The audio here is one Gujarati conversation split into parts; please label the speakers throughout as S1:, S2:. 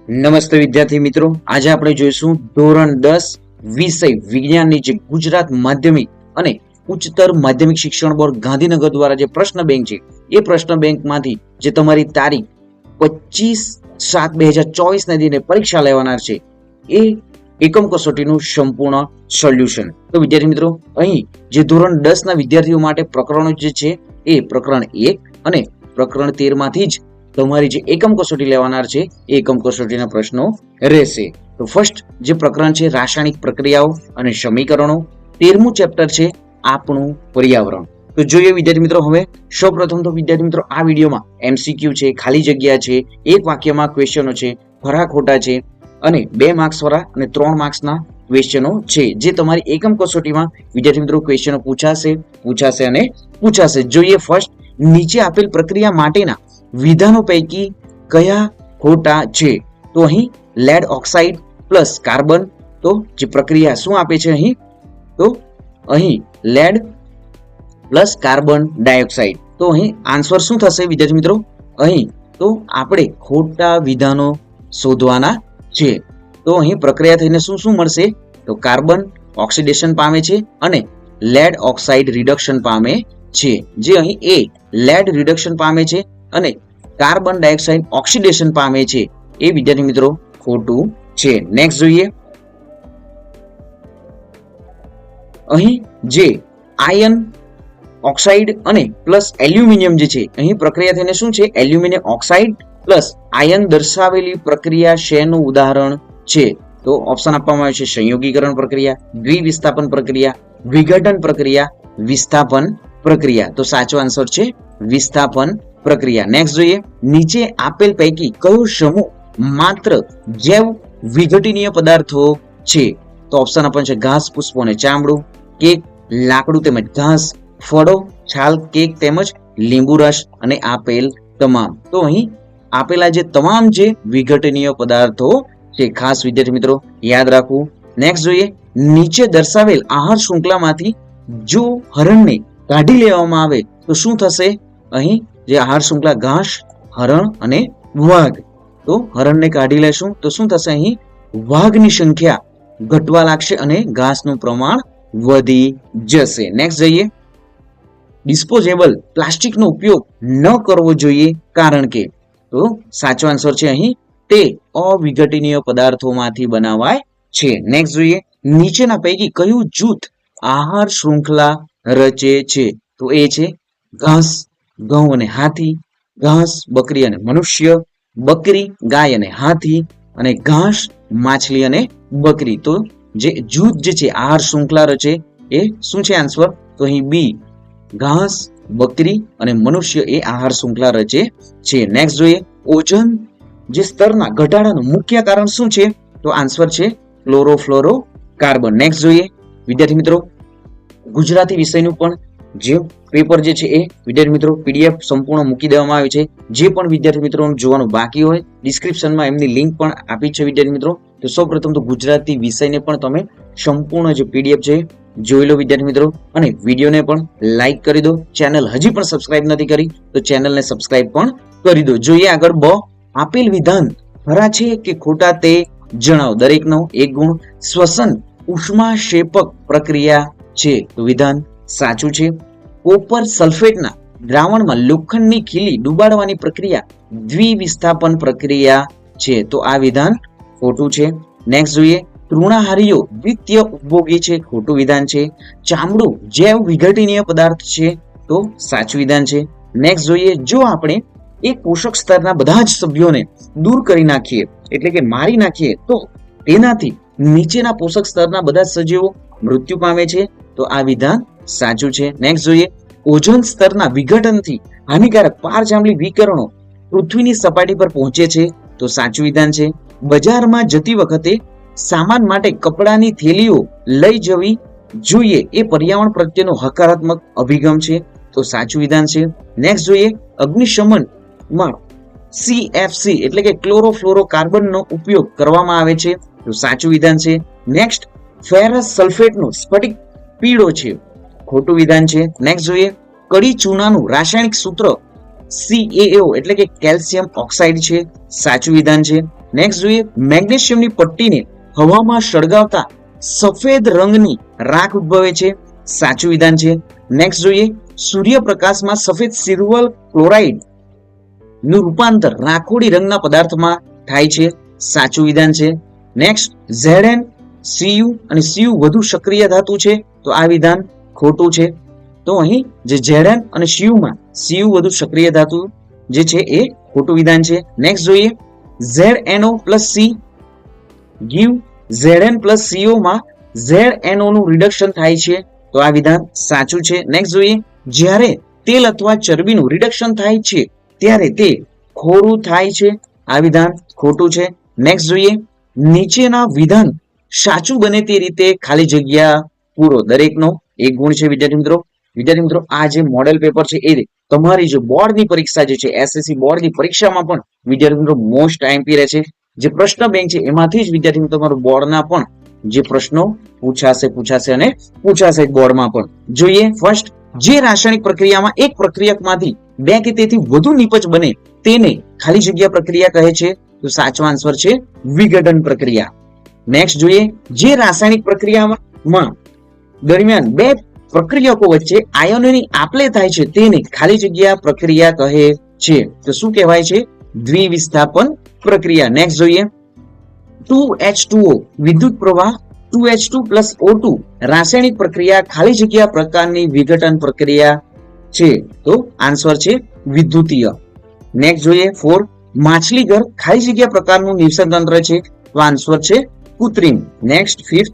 S1: નમસ્તે વિદ્યાર્થી મિત્રો, આજે આપણે જોઈશું ધોરણ 10 વિષય વિજ્ઞાનની જે ગુજરાત માધ્યમિક અને ઉચ્ચતર માધ્યમિક શિક્ષણ બોર્ડ ગાંધીનગર દ્વારા જે પ્રશ્ન બેંક છે એ પ્રશ્ન બેંકમાંથી જે તમારી તારીખ 25/7/2024 ના દિને પરીક્ષા લેવાનાર છે એ એકમ કસોટીનું સંપૂર્ણ સોલ્યુશન. તો વિદ્યાર્થી મિત્રો, અહીં જે ધોરણ 10 ના વિદ્યાર્થીઓ માટે પ્રકરણો જે છે એ પ્રકરણ 1 અને પ્રકરણ 13 માંથી જ તમારી જે એકમ કસોટી લેવાનાર છે એ એકમ કસોટીના પ્રશ્નો રહેશે. તો ફર્સ્ટ જે પ્રકરણ છે રાસાયણિક પ્રક્રિયાઓ અને સમીકરણો, 13મું ચેપ્ટર છે આપણું પર્યાવરણ. તો જોઈએ વિદ્યાર્થી મિત્રો, હવે સૌપ્રથમ તો વિદ્યાર્થી મિત્રો આ વિડીયોમાં એમસીક્યુ છે, ખાલી જગ્યા છે, એક વાક્યમાં ક્વેશ્ચનો છે, ખરા ખોટા છે અને 2 માર્ક્સ વાળા અને 3 માર્ક્સના ક્વેશ્ચનો છે જે તમારી એકમ કસોટીમાં વિદ્યાર્થી મિત્રો ક્વેશ્ચનો પૂછાશે. જોઈએ ફર્સ્ટ, નીચે આપેલ પ્રક્રિયા માટેના વિધાનો પૈકી કયા ખોટા છે? તો અહીં લેડ ઓક્સાઇડ પ્લસ કાર્બન, તો જે પ્રક્રિયા શું આપે છે અહીં? તો અહીં લેડ પ્લસ કાર્બન ડાયોક્સાઇડ. તો અહીં આન્સર શું થશે વિદ્યાર્થી મિત્રો? અહીં તો આપણે ખોટા વિધાનો શોધવાના છે. તો અહીં પ્રક્રિયા થઈને શું શું મળશે? તો કાર્બન ઓક્સિડેશન પામે છે અને લેડ ઓક્સાઇડ રિડક્શન પામે છે. જે અહીં એ લેડ રિડક્શન પામે છે અને કાર્બન ડાયોક્સાઇડ ઓક્સિડેશન પામે છે એ વિદ્યાર્થી મિત્રો ખોટું છે. નેક્સ્ટ જોઈએ, અહીં જે આયર્ન ઓક્સાઇડ અને પ્લસ એલ્યુમિનિયમ જે છે અહીં પ્રક્રિયા થઈને શું છે? એલ્યુમિનિયમ ઓક્સાઇડ પ્લસ આયર્ન દર્શાવેલી પ્રક્રિયા શેનું ઉદાહરણ છે? તો ઓપ્શન આપવામાં આવ્યું છે સંયોગીકરણ પ્રક્રિયા, દ્વિવિસ્થાપન પ્રક્રિયા, વિઘટન પ્રક્રિયા, વિસ્થાપન પ્રક્રિયા. તો સાચો આન્સર છે વિસ્થાપન પ્રક્રિયા. નેક્સ્ટ જોઈએ, નીચે આપેલ પૈકી કયો સમૂહ માત્ર જૈવ વિઘટનીય પદાર્થો છે? તો ઓપ્શન આપણ છે ઘાસ, પુષ્પો અને ચામડું, કેક, લાકડું તેમજ ઘાસ, ફળો, છાલ, કેક તેમજ લીંબુ રસ અને આપેલ તમામ. તો અહીં આપેલા જે તમામ જે વિઘટનીય પદાર્થો છે ખાસ વિદ્યાર્થી મિત્રો યાદ રાખવું. નેક્સ્ટ જોઈએ, નીચે દર્શાવેલ આહાર શૃંખલામાંથી જો હરણને કાઢી લેવામાં આવે તો શું થશે? અહીં જે આહાર શૃંખલા ઘાસ, હરણ અને વાઘ, તો હરણને કાઢી લેશું તો શું થશે? અહીં વાઘની સંખ્યા ઘટવા લાગશે અને ઘાસનું પ્રમાણ વધી જશે. નેક્સ્ટ જઈએ, ડિસ્પોઝેબલ પ્લાસ્ટિકનો ઉપયોગ ન કરવો જોઈએ કારણ કે? તો સાચો આન્સર છે અહીં તે અવિઘટનીય પદાર્થોમાંથી બનાવાય છે. નેક્સ્ટ જોઈએ, નીચેના પૈકી કયું જૂથ આહાર શૃંખલા રચે છે? તો એ છે ઘાસ, ઘઉં અને હાથી, ઘાસ, બકરી અને મનુષ્ય, બકરી, ગાય અને હાથી અને ઘાસ, માછલી અને બકરી. તો જે જૂથ જે છે આહાર શૃંખલા રચે એ શું છે આન્સર? તો અહીં બી, ઘાસ, બકરી અને મનુષ્ય એ આહાર શૃંખલા રચે છે. નેક્સ્ટ જોઈએ, ઓઝોન જે સ્તરના ઘટાડાનું મુખ્ય કારણ શું છે? તો આન્સર છે ક્લોરોફ્લોરો કાર્બન. નેક્સ્ટ જોઈએ વિદ્યાર્થી મિત્રો, ગુજરાતી વિષયનું પણ જે પેપર જે છે એ વિદ્યાર્થી મિત્રો પીડીએફ સંપૂર્ણ મૂકી દેવામાં આવ્યું છે. જે પણ વિદ્યાર્થી મિત્રો જોવાનું બાકી હોય ડિસ્ક્રિપ્શનમાં એમની લિંક પણ આપી છે વિદ્યાર્થી મિત્રો. તો સૌપ્રથમ તો ગુજરાતી વિષયને પણ તમે સંપૂર્ણ જે પીડીએફ છે જોઈ લો વિદ્યાર્થી મિત્રો, અને વિડીયોને પણ લાઈક કરી દો. ચેનલ હજી પણ સબસ્ક્રાઇબ નથી કરી તો ચેનલને સબસ્ક્રાઇબ પણ કરી દો. જોઈએ આગળ, બ, આપેલ વિધાન ખરા છે કે ખોટા તે જણાવો. દરેકનો એક ગુણ. શ્વસન ઉષ્માક્ષેપક પ્રક્રિયા છે તો વિધાન સાચું છે. કોપર સલ્ફેટના દ્રાવણમાં લોખંડની ખીલી ડુબાડવાની પ્રક્રિયા દ્વિવિસ્થાપન પ્રક્રિયા છે તો આ વિધાન ખોટું છે. નેક્સ્ટ જોઈએ, તૃણાહારીઓ દ્વિતીય ઉપભોગી છે, ખોટું વિધાન છે. ચામડું જૈવ વિઘટનીય પદાર્થ છે તો સાચું વિધાન છે. નેક્સ્ટ જોઈએ, જો આપણે એક પોષક સ્તરના બધા જ સભ્યોને દૂર કરી નાખીએ એટલે કે મારી નાખીએ તો તેનાથી નીચેના પોષક સ્તરના બધા સજીવો મૃત્યુ પામે છે તો આ વિધાન સાચું છે. નેક્સ્ટ જોઈએ, ઓઝોન સ્તરના વિઘટનથી હાનિકારક પારજાંબલી વિકિરણો પૃથ્વીની સપાટી પર પહોંચે છે તો સાચું વિધાન છે. બજારમાં જતી વખતે સામાન માટે કપડાની થેલીઓ લઈ જવી જોઈએ એ પર્યાવરણ પ્રત્યેનો હકારાત્મક અભિગમ છે તો સાચું વિધાન છે. નેક્સ્ટ જોઈએ, અગ્નિશમનમાં CFC એટલે કે ક્લોરોફ્લોરો કાર્બનનો ઉપયોગ કરવામાં આવે છે તો સાચું વિધાન છે. નેક્સ્ટ, ફેરસ સલ્ફેટનો સ્ફટિક પીળો છે, ખોટું વિધાન છે. નેક્સ્ટ જોઈએ, કડી ચૂનાનું રાસાયણિક સૂત્ર CaO એટલે કે કેલ્શિયમ ઓક્સાઇડ છે, સાચું વિધાન છે. નેક્સ્ટ જોઈએ, મેગ્નેશિયમની પટ્ટીને હવામાં સળગાવતા સફેદ રંગની રાખ ઉદ્ભવે છે, સાચું વિધાન છે. નેક્સ્ટ જોઈએ, સૂર્યપ્રકાશમાં સફેદ સિલ્વર ક્લોરાઇડ નું રૂપાંતર રાખોડી રંગના પદાર્થમાં થાય છે, સાચું વિધાન છે. નેક્સ્ટ, Zn Cu અને Cu વધુ સક્રિય ધાતુ છે, તો આ વિધાન ખોટું છે. તો અહીં જે Zn અને Cu માં Cu વધુ સક્રિય ધાતુ જે છે એ ખોટું વિધાન છે. નેક્સ્ટ જોઈએ, ZnO plus C give Zn plus Co માં ZnO નું રિડક્શન થાય છે, તો આ વિધાન સાચું છે. નેક્સ્ટ જોઈએ, જ્યારે તેલ અથવા ચરબીનું રિડક્શન થાય છે ત્યારે તે ખોરું થાય છે, આ વિધાન ખોટું છે. નેક્સ્ટ જોઈએ, નીચેના વિધાન સાચું બને તે રીતે ખાલી જગ્યા પૂરો. દરેકનો એક ગુણ છે વિદ્યાર્થી મિત્રો આ જે મોડેલ પેપર છે એ તમારી જે બોર્ડની પરીક્ષા જે છે એસએસસી બોર્ડની પરીક્ષામાં પણ વિદ્યાર્થી મિત્રો મોસ્ટ આઈએમપી રહે છે. જે પ્રશ્ન બેંક છે એમાંથી જ વિદ્યાર્થી મિત્રો તમારું બોર્ડના પણ જે પ્રશ્નો પૂછાશે અને પૂછાશે બોર્ડમાં પણ. જોઈએ ફર્સ્ટ, જે રાસાયણિક પ્રક્રિયામાં એક પ્રક્રિયકમાંથી બે કે તેથી વધુ નિપજ બને તેને ખાલી જગ્યા પ્રક્રિયા કહે છે, તો સાચો આન્સર છે વિઘટન પ્રક્રિયા. નેક્સ્ટ જોઈએ, જે રાસાયણિક પ્રક્રિયામાં દરમિયાન બે પ્રક્રિયકો વચ્ચે આયનોની આપલે થાય છે તેને ખાલી જગ્યા પ્રક્રિયા કહે છે, તો શું કહેવાય છે? દ્વિવિસ્થાપન પ્રક્રિયા. નેક્સ્ટ જોઈએ, 2H2O વિદ્યુત પ્રવાહ 2H2 પ્લસ O2 રાસાયણિક પ્રક્રિયા ખાલી જગ્યા પ્રકારની વિઘટન પ્રક્રિયા છે, તો આન્સર છે વિદ્યુતીય. નેક્સ્ટ જોઈએ 4, માછલીઘર ખાલી જગ્યા પ્રકારનું નિવસન તંત્ર છે, તો આન્સર છે કૃત્રિમ. નેક્સ્ટ 5,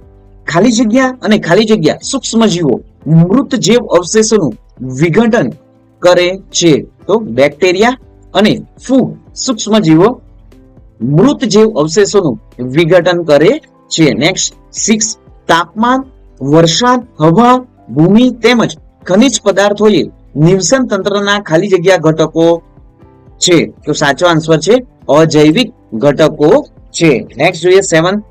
S1: ખાલી જગ્યા અને ખાલી જગ્યા સૂક્ષ્મજીવો મૃત જૈવ અવશેષોનું વિઘટન કરે છે, તો બેક્ટેરિયા અને ફૂગ સૂક્ષ્મજીવો મૃત જૈવ અવશેષોનું વિઘટન કરે છે. નેક્સ્ટ 6, તાપમાન, વરસાદ, હવા, ભૂમિ તેમજ ખનિજ પદાર્થોએ નિવસન તંત્રના ખાલી જગ્યા ઘટકો છે, તો સાચો આન્સર છે અજૈવિક ઘટકો છે. નેક્સ્ટ જોઈએ 7,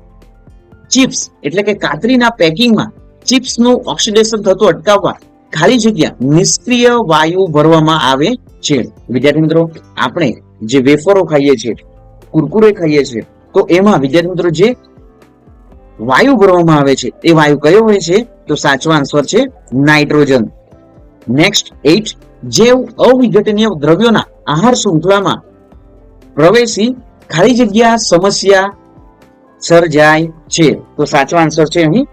S1: ચિપ્સ એટલે કે કાતરીના પેકિંગમાં ચિપ્સનું ઓક્સિડેશન થતું અટકાવવા ખાલી જગ્યા નિષ્ક્રિય વાયુ ભરવામાં આવે છે. વિદ્યાર્થી મિત્રો આપણે જે વેફરો ખાઈએ છીએ, કુરકુરે ખાઈએ છીએ, તો એમાં વિદ્યાર્થી મિત્રો જે વાયુ ભરવામાં આવે છે એ વાયુ કયો હોય છે? તો સાચો આન્સર છે નાઇટ્રોજન. નેક્સ્ટ 8, જૈવ અવિઘટનીય દ્રવ્યોના આહાર શૃંખલામાં પ્રવેશી ખાલી જગ્યા સમસ્યા સર્જાય છે, તો સાચો આન્સર છે અહીં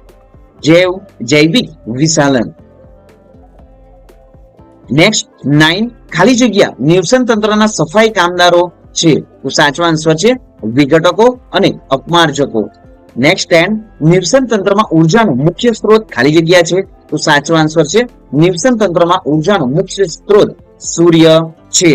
S1: જૈવિક વિશાલન. નેક્સ્ટ 9, ખાલી જગ્યા નિવસન તંત્રના સફાઈ કામદારો છે, તો સાચો આન્સર છે વિઘટકો અને અપમાર્જકો. નેક્સ્ટ 10, નિવસન તંત્રમાં ઉર્જાનો મુખ્ય સ્ત્રોત ખાલી જગ્યા છે, તો સાચો આન્સર છે નિવસન તંત્રમાં ઉર્જાનો મુખ્ય સ્ત્રોત સૂર્ય છે.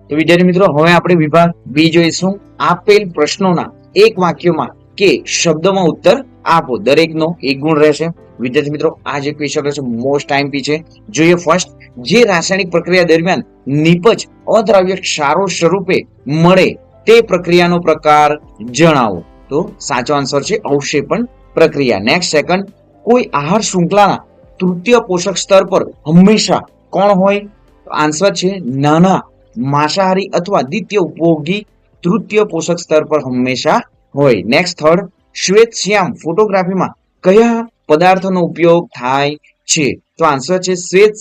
S1: તો વિદ્યાર્થી મિત્રો હવે આપણે વિભાગ બી જોઈશું. આપેલ પ્રશ્નોના એક વાક્યમાં કે શબ્દમાં ઉત્તર આપો. દરેકનો એક ગુણ રહેશે. વિદ્યાર્થી મિત્રો આ જે ક્વેશ્ચન રહેશે મોસ્ટ આઈએમપી છે. જોઈએ ફર્સ્ટ, જે રાસાયણિક પ્રક્રિયા દરમિયાન નિપજ અદ્રાવ્ય ક્ષારો સ્વરૂપે મળે તે પ્રક્રિયાનો પ્રકાર જણાવો, તો સાચો આન્સર છે અવક્ષેપણ પ્રક્રિયા. નેક્સ્ટ સેકન્ડ, કોઈ આહાર શૃંખલાના તૃતીય પોષક સ્તર પર હંમેશા કોણ હોય? તો આન્સર છે નાના માંસાહારી અથવા દ્વિતીય ઉપભોગી તૃતીય પોષક સ્તર પર હંમેશા હોય. નેક્સ્ટ થર્ડ, શ્વેત શ્યામ ફોટોગ્રાફીમાં કયા પદાર્થનો ઉપયોગ થાય છે? તો આન્સર છે શ્વેત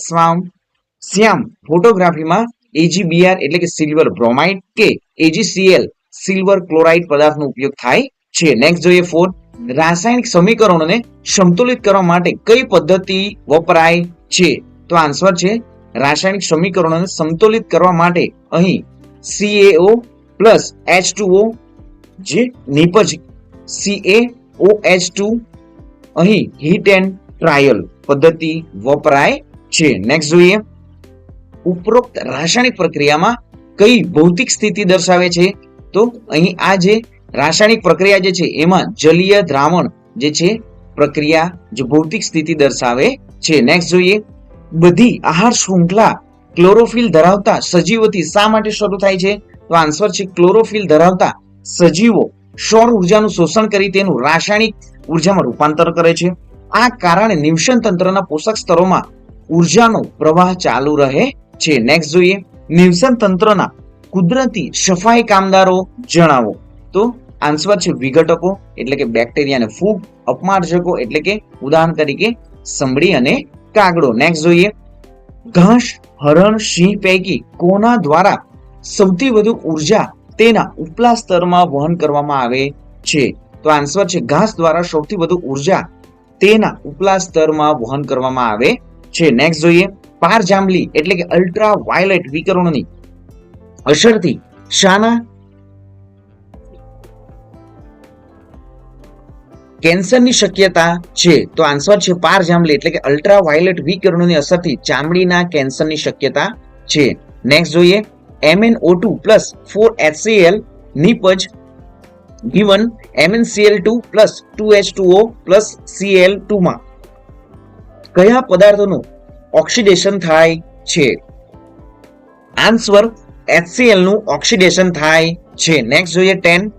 S1: શ્યામ ફોટોગ્રાફીમાં AgBr એટલે કે સિલ્વર બ્રોમાઇડ કે AgCl સિલ્વર ક્લોરાઇડ પદાર્થનો ઉપયોગ થાય છે. નેક્સ્ટ જોઈએ 4, રાસાયણિક સમીકરણોને સમતુલિત કરવા માટે કઈ પદ્ધતિ વપરાય છે? તો આન્સર છે રાસાયણિક સમીકરણોને સમતુલિત કરવા માટે અહીં CaO પ્લસ H2O જે નિપજ CaOH2 અહીં હીટ એન્ડ ટ્રાયલ પદ્ધતિ વપરાય છે. નેક્સ્ટ જોઈએ, ઉપરોક્ત રાસાયણિક પ્રક્રિયામાં કઈ ભૌતિક સ્થિતિ દર્શાવે છે? તો અહીં આ જે રાસાયણિક પ્રક્રિયા જે છે એમાં જલીય દ્રાવણ જે છે પ્રક્રિયા જે ભૌતિક સ્થિતિ દર્શાવે છે. નેક્સ્ટ જોઈએ, બધી આહાર શૃંખલા ક્લોરોફિલ ધરાવતા સજીવોથી શા માટે શરૂ થાય છે? તો આન્સર છે ક્લોરોફિલ ધરાવતા સજીવો સૌર ઉર્જાનું શોષણ કરી તેનું રાસાયણિક ઉર્જામાં રૂપાંતર કરે છે. આ કારણે નિવસન તંત્રના પોષક સ્તરોમાં ઉર્જાનો પ્રવાહ ચાલુ રહે છે. નેક્સ્ટ જોઈએ, નિવસન તંત્રના કુદરતી સફાઈ કામદારો જણાવો. તો આન્સર છે વિઘટકો એટલે કે બેક્ટેરિયા અને ફૂગ, અપમાર્જકો એટલે કે ઉદાહરણ તરીકે સંભળી અને કાગડો. નેક્સ્ટ જોઈએ, ઘાસ, હરણ, સિંહ પૈકી કોના દ્વારા સૌથી વધુ ઉર્જા તેના ઉપલા સ્તરમાં વહન કરવામાં આવે છે? તો આન્સર છે ઘાસ દ્વારા સૌથી વધુ ઉર્જા તેના ઉપલા સ્તરમાં વહન કરવામાં આવે છે. નેક્સ્ટ જોઈએ, પારજાંબલી એટલે કે અલ્ટ્રા વાયોલેટ વિકિરણોની અસરથી શાના કેન્સરની શક્યતા છે? તો આન્સર છે પારજાંબલી એટલે કે અલ્ટ્રા વાયોલેટ વિકિરણોની અસરથી ચામડીના કેન્સરની શક્યતા છે. નેક્સ્ટ જોઈએ, MnO2 plus 4HCl નિપજ given MnCl2 plus 2H2O plus Cl2 માં કયા પદાર્થોનું ઓક્સિડેશન થાય છે? આન્સર HCl નું ઓક્સિડેશન થાય છે. નેક્સ્ટ જોઈએ 10,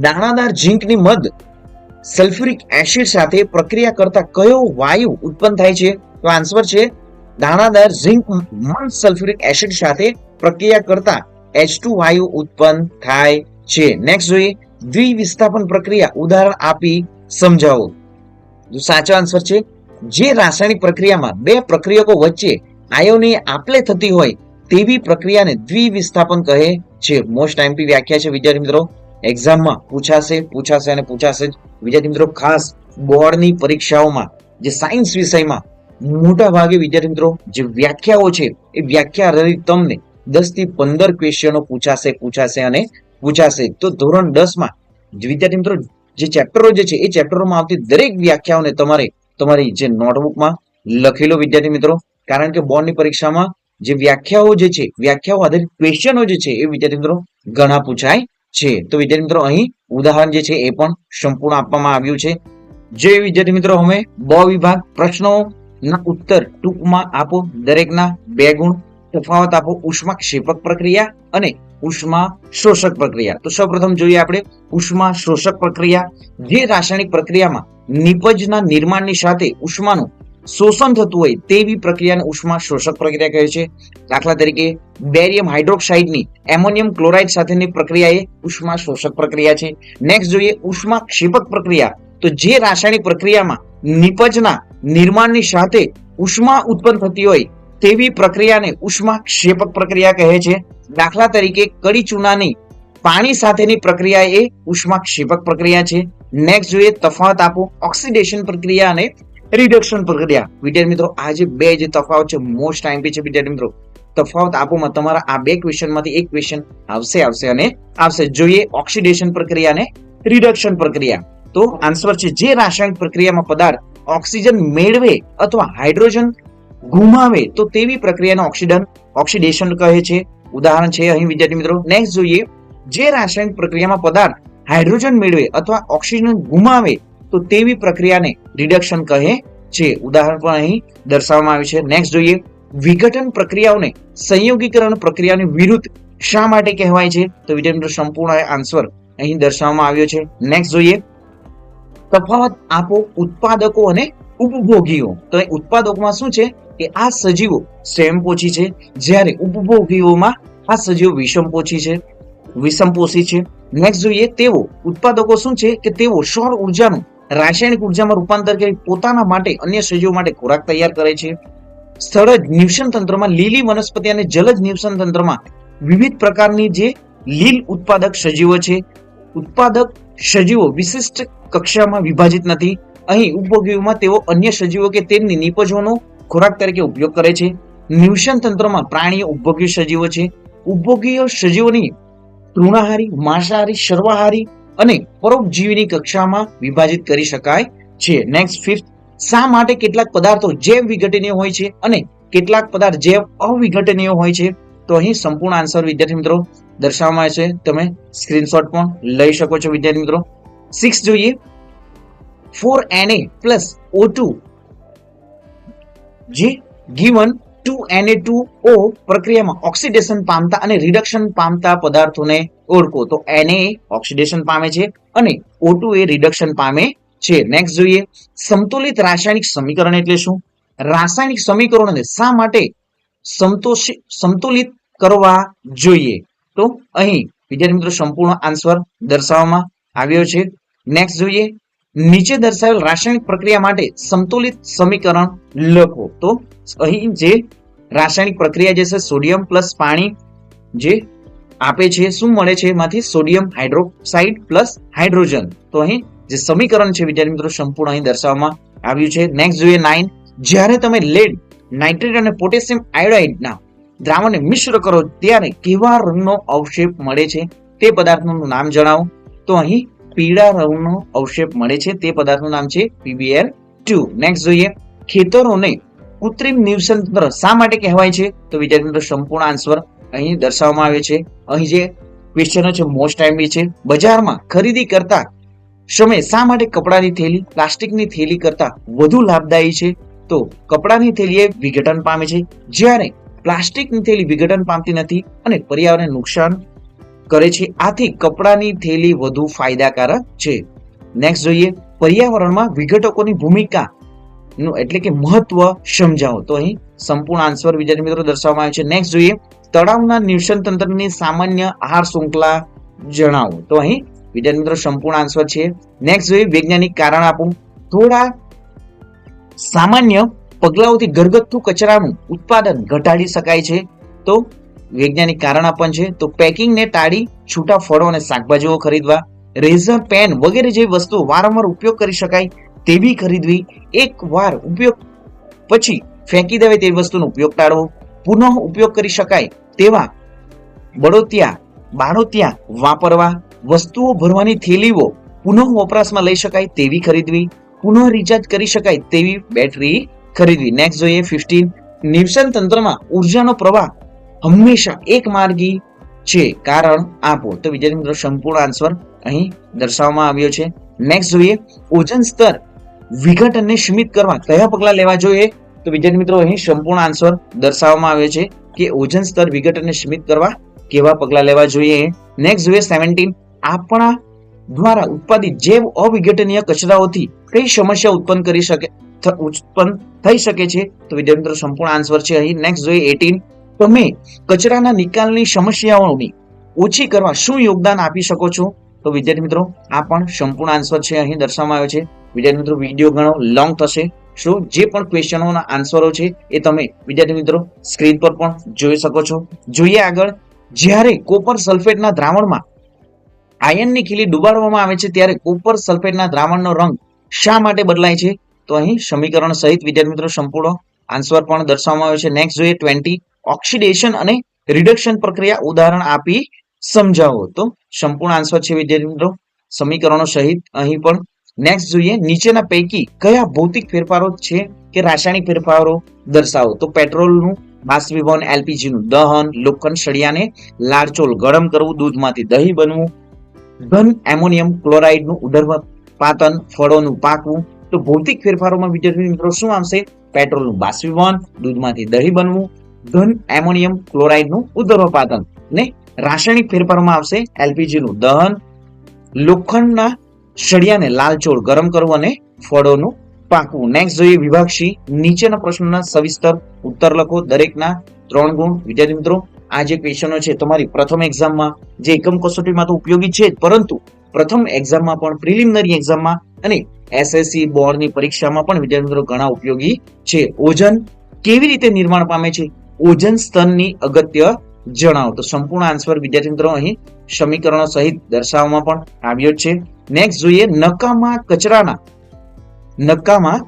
S1: દાણાદાર ઝીંકની મધ સલ્ફ્યુરિક એસિડ સાથે પ્રક્રિયા કરતા કયો વાયુ ઉત્પન્ન થાય છે? તો આન્સર છે દાણાદાર ઝીંક મધ સલ્ફ્યુરિક એસિડ સાથે પ્રક્રિયા કરતા H2 વાયુ ઉત્પન્ન થાય છે. નેક્સ્ટ જોઈએ, દ્વિવિસ્થાપન પ્રક્રિયા ઉદાહરણ આપી સમજાવો. તો સાચો આન્સર છે જે રાસાયણિક પ્રક્રિયામાં બે પ્રક્રિયકો વચ્ચે આયોની આપલે થતી હોય તેવી પ્રક્રિયાને દ્વિવિસ્થાપન કહે છે. મોસ્ટ આઈએમપી વ્યાખ્યા છે વિદ્યાર્થી મિત્રો, એક્ઝામમાં પૂછાશે અને પૂછાશે જ. વિદ્યાર્થી મિત્રો ખાસ બોર્ડની પરીક્ષાઓમાં જે સાયન્સ વિષયમાં મોટા ભાગે વિદ્યાર્થી મિત્રો જે વ્યાખ્યાઓ છે એ વ્યાખ્યા આધારિત તમને 10 થી 15 ક્વેશ્ચનો પૂછાશે. તો ધોરણ 10 માં વિદ્યાર્થી મિત્રો જે ચેપ્ટરો જે છે એ ચેપ્ટરોમાં આવતી દરેક વ્યાખ્યાઓને તમારે તમારી જે નોટબુકમાં લખેલો વિદ્યાર્થી મિત્રો, કારણ કે બોર્ડની પરીક્ષામાં જે વ્યાખ્યાઓ જે છે વ્યાખ્યાઓ આધારિત ક્વેશ્ચનો જે છે એ વિદ્યાર્થી મિત્રો ઘણા પૂછાય છે. તો વિદ્યાર્થી મિત્રો અહીં ઉદાહરણ જે છે એ પણ સંપૂર્ણ આપવામાં આવ્યું છે. જે વિદ્યાર્થી મિત્રો અમે બ વિભાગ પ્રશ્નોના ઉત્તર ટૂંકમાં આપો, દરેકના 2 ગુણ. તફાવત આપો ઉષ્માક્ષેપક પ્રક્રિયા અને ઉષ્મા શોષક પ્રક્રિયા. તો સૌપ્રથમ જોઈએ આપણે ઉષ્મા શોષક પ્રક્રિયા. જે રાસાયણિક પ્રક્રિયામાં નિપજના નિર્માણની સાથે ઉષ્માનું શોષણ થતું હોય તેવી પ્રક્રિયાને ઉષ્મા શોષક પ્રક્રિયા કહે છે. દાખલા તરીકે બેરિયમ હાઇડ્રોક્સાઇડની એમોનિયમ ક્લોરાઇડ સાથેની પ્રક્રિયા એ ઉષ્મા શોષક પ્રક્રિયા છે. નેક્સ્ટ જોઈએ ઉષ્માક્ષેપક પ્રક્રિયા. તો જે રાસાયણિક પ્રક્રિયામાં નિપજના નિર્માણની સાથે ઉષ્મા ઉત્પન્ન થતી હોય તેવી પ્રક્રિયાને ઉષ્માક્ષેપક પ્રક્રિયા કહે છે. દાખલા તરીકે કડી ચૂનાની પાણી સાથેની પ્રક્રિયા એ ઉષ્માક્ષેપક પ્રક્રિયા છે. નેક્સ્ટ જોઈએ તફાવત આપો ઓક્સિડેશન પ્રક્રિયા અને રિડક્શન પ્રક્રિયા. વિદ્યાર્થી મિત્રો આ જે 2 જે તફાવત છે મોસ્ટ આઈએમપી છે વિદ્યાર્થી મિત્રો. તફાવત આપોમાં તમારા આ 2 ક્વેશ્ચનમાંથી એક ક્વેશ્ચન આવશે. જોઈએ ઓક્સિડેશન પ્રક્રિયા અને રિડક્શન પ્રક્રિયા. તો આન્સર છે જે રાસાયણિક પ્રક્રિયામાં પદાર્થ ઓક્સિજન મેળવે અથવા હાઇડ્રોજન ગુમાવે તો તેવી પ્રક્રિયાને ઓક્સિડેશન કહે છે. ઉદાહરણ છે અહીં વિદ્યાર્થી મિત્રો. નેક્સ્ટ જોઈએ જે રાસાયણિક પ્રક્રિયામાં પદાર્થ હાઇડ્રોજન મેળવે અથવા ઓક્સિજન ગુમાવે તો તેવી પ્રક્રિયાને રિડક્શન કહે છે. ઉદાહરણ પણ અહીં દર્શાવવામાં આવ્યું છે. નેક્સ્ટ જોઈએ વિઘટન પ્રક્રિયાઓને સંયોગીકરણ પ્રક્રિયાની વિરુદ્ધ શા માટે કહેવાય છે? તો વિદ્યાર્થી મિત્રો સંપૂર્ણ આન્સર અહીં દર્શાવવામાં આવ્યો છે. નેક્સ્ટ જોઈએ તફાવત આપો ઉત્પાદકો અને ઉપભોગીઓ. તો ઉત્પાદકોમાં શું છે કે આ સજીવો સ્વયંપોષી છે, જ્યારે ઉપભોગીઓમાં આ સજીવો વિષમપોષી છે. નેક્સ્ટ જોઈએ તેઓ ઉત્પાદકો શું છે કે તેઓ સૌર ઉર્જાનું રાસાયણિક ઉર્જામાં રૂપાંતર કરી પોતાના માટે અન્ય સજીવો માટે ખોરાક તૈયાર કરે છે. સ્થળજ નિવસન તંત્રમાં લીલી વનસ્પતિ અને જલજ નિવસન તંત્રમાં વિવિધ પ્રકારની જે લીલ ઉત્પાદક સજીવો છે. ઉત્પાદક સજીવો વિશિષ્ટ કક્ષામાં વિભાજિત નથી. અહીં ઉપભોગીઓમાં તેઓ અન્ય સજીવો કે તેમની નિપજોનો ખોરાક તરીકે ઉપયોગ કરે છે. નિવસન તંત્રમાં પ્રાણીઓ ઉપભોગી સજીવો છે. ઉપભોગીય સજીવોની તૃણાહારી, માંસાહારી, સર્વાહારી અને પરોપજીવીની કક્ષામાં વિભાજિત કરી શકાય છે. નેક્સ્ટ 5th, શા માટે કેટલાક પદાર્થો જૈવ વિઘટનીય હોય છે અને કેટલાક પદાર્થ જૈવ અવિઘટનીય હોય છે? તો અહીં સંપૂર્ણ આન્સર વિદ્યાર્થી મિત્રો દર્શાવવામાં આવે છે. તમે સ્ક્રીનશોટ પણ લઈ શકો છો વિદ્યાર્થી મિત્રો. 6 જોઈએ 4Na plus O2 જે given 2Na2O પ્રક્રિયામાં ઓક્સિડેશન પામતા અને રિડક્શન પામતા પદાર્થોને ઓળખો. તો Na ઓક્સિડેશન પામે છે અને O2 એ રિડક્શન પામે છે. નેક્સ્ટ જોઈએ સમતોલિત રાસાયણિક સમીકરણ એટલે શું? રાસાયણિક સમીકરણોને શા માટે સમતોલિત કરવા જોઈએ. તો અહીં વિદ્યાર્થી મિત્રો સંપૂર્ણ આન્સર દર્શાવવામાં આવ્યો છે. નેક્સ્ટ જોઈએ, નીચે દર્શાવેલ રાસાયણિક પ્રક્રિયા માટે સંતુલિત સમીકરણ લખો. તો અહીં જે રાસાયણિક પ્રક્રિયા જે છે સોડિયમ પ્લસ પાણી જે આપે છે, શું મળે છે એમાંથી? Sodium hydroxide plus hydrogen. તો અહીં જે સમીકરણ છે વિદ્યાર્થી મિત્રો સંપૂર્ણ અહીં દર્શાવવામાં આવ્યું છે. નેક્સ્ટ જોઈએ 9, જ્યારે તમે લેડ, નાઇટ્રેટ અને પોટેશિયમ આયોડાઇડના દ્રાવણને મિશ્ર કરો ત્યારે કેવા રંગનો અવશેપ મળે છે તે પદાર્થનું નામ જણાવો. તો અહીં પીળા રંગનો અવશેપ મળે છે, તે પદાર્થનું નામ છે PbL2. નેક્સ્ટ જોઈએ, ખેતરોને કૃત્રિમ નિવસન તંત્ર શા માટે કહેવાય છે? તો વિદ્યાર્થી મિત્રો સંપૂર્ણ આન્સર અહીં દર્શાવવામાં આવે છે. અહીં જે ક્વેશ્ચનો છે મોસ્ટ ટાઈમલી છે. બજારમાં ખરીદી કરતા સમયે શા માટે કપડાની થેલી પ્લાસ્ટિકની થેલી કરતા વધુ લાભદાયી છે? તો કપડાની થેલી એ વિઘટન પામે છે, જ્યારે પ્લાસ્ટિકની થેલી વિઘટન પામતી નથી અને પર્યાવરણને નુકસાન કરે છે. આથી કપડાની થેલી વધુ ફાયદાકારક છે. નેક્સ્ટ જોઈએ, પર્યાવરણમાં વિઘટકોની ભૂમિકા એટલે કે મહત્વ સમજાવો. તો અહીં સંપૂર્ણ આન્સર વિદ્યાર્થી મિત્રો દર્શાવવામાં આવ્યો છે. નેક્સ્ટ જોઈએ, તળાવના નિવસન તંત્રની સામાન્ય આહાર શૃંખલા જણાવો. તો અહીં વિદ્યાર્થી મિત્રો સંપૂર્ણ આન્સર છે. નેક્સ્ટ જોઈએ, વૈજ્ઞાનિક કારણ આપો. થોડા સામાન્ય પગલાઓથી ઘરગથ્થુ કચરાનું ઉત્પાદન ઘટાડી શકાય છે. તો વૈજ્ઞાનિક કારણ આપવાનું છે. તો પેકિંગને ટાળી છૂટા ફળો અને શાકભાજીઓ ખરીદવા, રેઝર, પેન વગેરે જેવી વસ્તુઓ વારંવાર ઉપયોગ કરી શકાય તેવી ખરીદવી, એક વાર ઉપયોગ પછી ફેંકી દેવાય તેવી વસ્તુનો ઉપયોગ ટાળવો, પુનઃ ઉપયોગ કરી શકાય તેવા બાળોતિયા વાપરવા, વસ્તુઓ ભરવાની થેલીઓ પુનઃ વપરાશમાં લઈ શકાય તેવી ખરીદવી, પુનઃ રિચાર્જ કરી શકાય તેવી બેટરી ખરીદવી. નેક્સ્ટ જોઈએ 15, નિવસન તંત્રમાં ઉર્જાનો પ્રવાહ હંમેશા એક માર્ગી છે, કારણ આપો. તો વિદ્યાર્થી મિત્રો સંપૂર્ણ આન્સર અહીં દર્શાવવામાં આવ્યો છે. નેક્સ્ટ જોઈએ, ઓઝોન સ્તર વિઘટનને સીમિત કરવા કયા પગલા લેવા જોઈએ? તો વિદ્યાર્થી મિત્રો અહીં સંપૂર્ણ આન્સર દર્શાવવામાં આવ્યો છે કે ઓઝોન સ્તર વિઘટનને સીમિત કરવા કેવા પગલા લેવા જોઈએ. નેક્સ્ટ જોઈએ 17, આપણા દ્વારા ઉત્પાદિત જૈવ અવિઘટનીય કચરાઓથી કઈ સમસ્યા ઉત્પન્ન થઈ શકે છે? તો વિદ્યાર્થી મિત્રો સંપૂર્ણ આન્સર છે અહીં. નેક્સ્ટ જોઈએ 18, તમે કચરાના નિકાલની સમસ્યાઓની ઓછી કરવા શું યોગદાન આપી શકો છો? તો વિદ્યાર્થી મિત્રો આ પણ સંપૂર્ણ આન્સર છે અહીં દર્શાવવામાં આવ્યો છે. વિદ્યાર્થી મિત્રો વિડીયો ઘણો લોંગ થશે, શું જે પણ ક્વેશ્ચનોના આન્સરો છે એ તમે વિદ્યાર્થી મિત્રો સ્ક્રીન પર પણ જોઈ શકો છો. જોઈએ આગળ, જ્યારે કોપર સલ્ફેટના દ્રાવણમાં આયનની ખીલી ડુબાડવામાં આવે છે ત્યારે કોપર સલ્ફેટના દ્રાવણનો રંગ શા માટે બદલાય છે? તો અહીં સમીકરણ સહિત વિદ્યાર્થી મિત્રો સંપૂર્ણ આન્સર પણ દર્શાવવામાં આવ્યો છે. નેક્સ્ટ જોઈએ 20, ઓક્સિડેશન અને રિડક્શન પ્રક્રિયા ઉદાહરણ આપી સમજાવો. તો સંપૂર્ણ આન્સર છે વિદ્યાર્થી મિત્રો સમીકરણો સહિત અહીં પણ. નેક્સ્ટ જોઈએ, નીચેના પૈકી કયા ભૌતિક ફેરફારો છે કે રાસાયણિક ફેરફારો દર્શાવો? તો પેટ્રોલનું બાષ્પીભવન, એલપીજી નું દહન, લોખંડ સળિયાને લાળચોળ ગરમ કરવું, દૂધમાંથી દહીં બનવું, ઘન એમોનિયમ ક્લોરાઇડનું ઉદરપાતન, ફળોનું પાકવું. તો ભૌતિક ફેરફારોમાં વિદ્યાર્થી મિત્રો શું આવશે? પેટ્રોલનું બાષ્પીભવન, દૂધમાંથી દહીં બનવું, ઘન એમોનિયમ ક્લોરાઇડનું ઉદરપાતન. ને રાસાયણિક ફેરફારોમાં આવશે એલપીજી નું દહન, લોખંડના સળિયાને લાલચોળ ગરમ કરવું અને ફળોનું પાકવું. નેક્સ્ટ જોઈએ વિભાગ સી, નીચેના પ્રશ્નોના સવિસ્તર ઉત્તર લખો, દરેકના 3 ગુણ. વિદ્યાર્થી મિત્રો આ જે ક્વેશ્ચનો છે તમારી પ્રથમ એક્ઝામમાં જે એકમ કસોટીમાં તો ઉપયોગી છે જ, પરંતુ પ્રથમ એક્ઝામમાં પણ, પ્રિલિમિનરી એક્ઝામમાં અને એસએસસી બોર્ડની પરીક્ષામાં પણ વિદ્યાર્થી મિત્રો ઘણા ઉપયોગી છે. ઓઝોન કેવી રીતે નિર્માણ પામે છે? ઓઝોન સ્તરની અગત્ય જણાવો. તો સંપૂર્ણ આન્સર વિદ્યાર્થી મિત્રો અહીં સમીકરણો સહિત દર્શાવવામાં પણ આવ્યો છે. નેક્સ્ટ જોઈએ, નકામા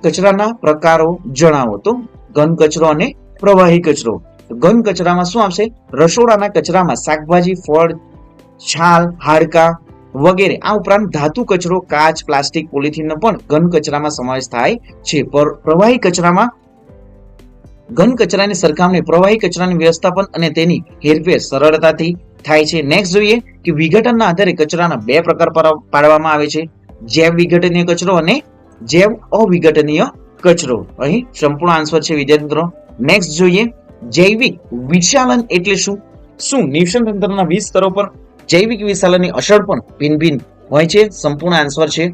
S1: કચરાના પ્રકારો જણાવો. તો ઘન કચરો અને પ્રવાહી કચરો. ઘન કચરામાં શું આવશે? રસોડાના કચરામાં શાકભાજી, ફળ, છાલ, હાડકા વગેરે. આ ઉપરાંત ધાતુ કચરો, કાચ, પ્લાસ્ટિક, પોલિથીનનો પણ ઘન કચરામાં સમાવેશ થાય છે. પ્રવાહી કચરામાં ઘન કચરાની સરખામણી પ્રવાહી કચરાની વ્યવસ્થાપન અને તેની હેરફેર સરળતાથી થાય છે. નેક્સ્ટ જોઈએ કે વિઘટનના આધારે કચરાના 2 પ્રકાર પાડવામાં આવે છે, જૈવ વિઘટનીય કચરો અને જૈવ અવિઘટનીય કચરો. અહીં સંપૂર્ણ આન્સર છે વિદ્યાર્થી મિત્રો. નેક્સ્ટ જોઈએ, જૈવિક વિશાલન એટલે શું? શું નિવસન તંત્રના 20 સ્તરો પર જૈવિક વિશાલનની અસર પણ ભિન્ન ભિન્ન હોય છે? સંપૂર્ણ આન્સર છે.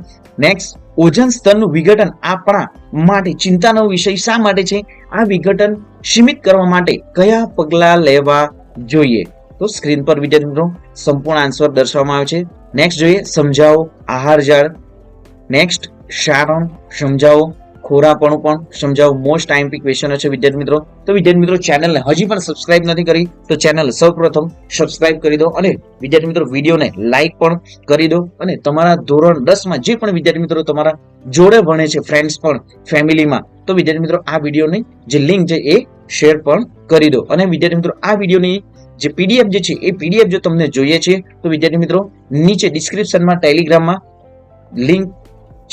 S1: નેક્સ્ટ, ઓઝોન સ્તરનું વિઘટન આપણા માટે ચિંતાનો વિષય શા માટે છે? આ વિઘટન સીમિત કરવા માટે કયા પગલા લેવા જોઈએ. તો સ્ક્રીન પર વિદ્યાર્થી મિત્રો સંપૂર્ણ આન્સર દર્શાવવામાં આવે છે. નેક્સ્ટ જોઈએ સમજાવો આહાર જાળ, નેક્સ્ટ શારણ સમજાવો, ખોરાપણું પણ સમજાવો. મોસ્ટ આઈએમપી ક્વેશ્ચન છે વિદ્યાર્થી મિત્રો. તો વિદ્યાર્થી મિત્રો ચેનલને હજી પણ સબસ્ક્રાઇબ નથી કરી તો ચેનલ સૌપ્રથમ સબસ્ક્રાઇબ કરી દો અને વિદ્યાર્થી મિત્રો વિડીયોને લાઈક પણ કરી દો અને તમારા ધોરણ 10 માં જે પણ વિદ્યાર્થી મિત્રો તમારા જોડે ભણે છે ફ્રેન્ડ્સ પણ ફેમિલીમાં, તો વિદ્યાર્થી મિત્રો આ વિડીયોની જે લિંક છે એ શેર પણ કરી દો. અને વિદ્યાર્થી મિત્રો આ વિડીયોની જે પીડીએફ જે છે એ પીડીએફ જો તમને જોઈએ છે તો વિદ્યાર્થી મિત્રો નીચે ડિસ્ક્રિપ્શનમાં ટેલિગ્રામમાં લિંક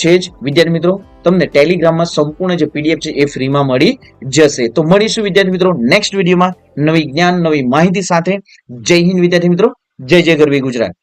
S1: છે જ વિદ્યાર્થી મિત્રો. તમને ટેલિગ્રામમાં સંપૂર્ણ જે પીડીએફ છે એ ફ્રીમાં મળી જશે. તો મળીશું વિદ્યાર્થી મિત્રો નેક્સ્ટ વિડીયોમાં નવી જ્ઞાન નવી માહિતી સાથે. જય હિન્દ વિદ્યાર્થી મિત્રો, જય જય ગરવી ગુજરાત.